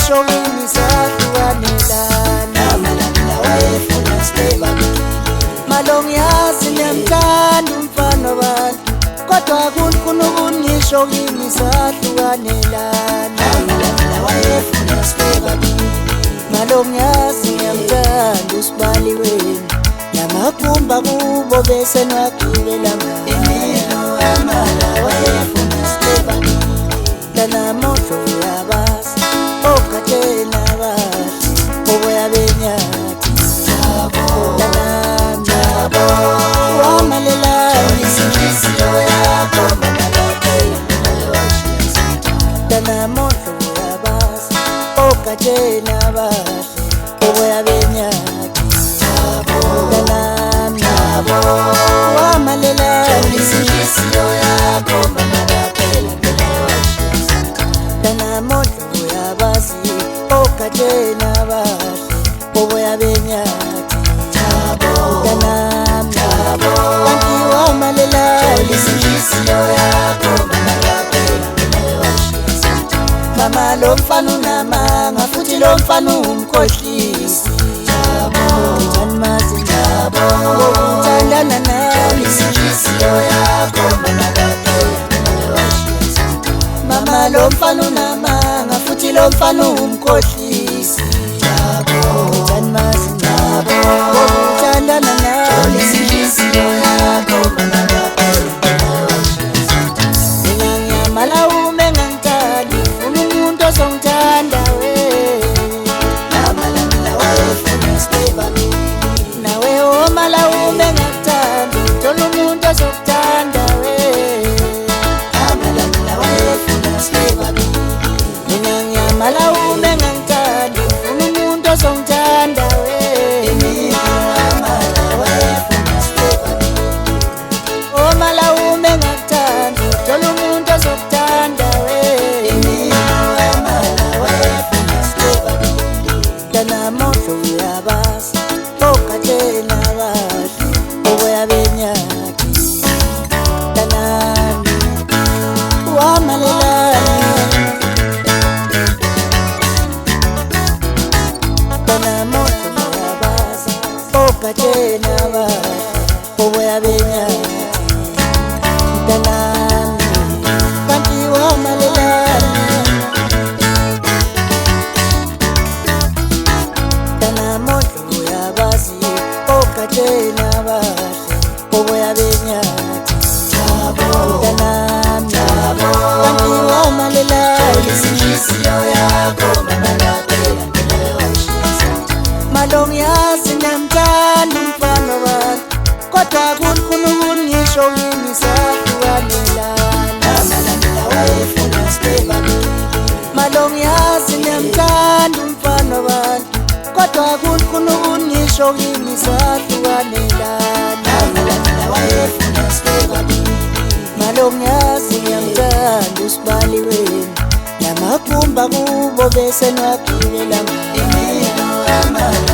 ngisho ngisahlukanelana Amalanga wayefuna sibe babili malo ngiyazi nemthanda umfana wami kodwa kunifuna ukungisho ngisahlukanelana Amalanga wayefuna sibe babili malo ngiyazi nemthanda usibali wenu namakumba kubo bese nwagibela Imilo amala wayefuna sibe babili Lanamoto yabazi okatena bathi oboya benyathi Jabo wamalelani isinhliziyo yakho Lanamoto yabazi okatena bathi oboya benyathi wamalelani isinhliziyo yakho Lanamoto yabazi okatena bathi oboya benyathi kanti wamalelani isinhliziyo yakho mama lo mfana unamanga futhi lo mfana umkhohlisi njani mazi ngokuthandana nami isinhliziyo yakho mama lo mfana unamanga futhi lo mfana umkhohlisi njani mazi ngokuthandana nami isinhliziyo yakho ngiyamala ume ngangithandi ufuna umuntu ozongithanda we Amalanga wayefuna sibe babili nawe omala ume ngangithandi uthola umuntu ozokuthanda we Amalanga wayefuna sibe babili mina ngiyamala ume ngangithandi ufuna umuntu ozongithanda we Amala wayefuna sibe babili omala ume ngangithandi uthola umuntu ozokuthanda we Amala wayefuna sibe babili Lanamoto uyabazi okatena bathi oboya benyathi Lanami wamalelani Lanamoto uyabazi okatena bathi oboya benyathi Lanami kanti wamalelani Lanamoto uyabazi okatena bathi oboya benyathi Lanami kanti wamalelani isinhliziyo yakho malo ngiyazi nemthanda umfana wami kodwa kunifuna ukungisho ngisahlukanelana Amalanga wayefuna sibe babili malo ngiyazi nemthanda umfana wami kodwa kunifuna ukungisho ngisahlukanelana Amalanga wayefuna sibe babili malo ngiyazi ngiyamthanda usibali wenu namakumba kubo bese nwagibela Imilo amala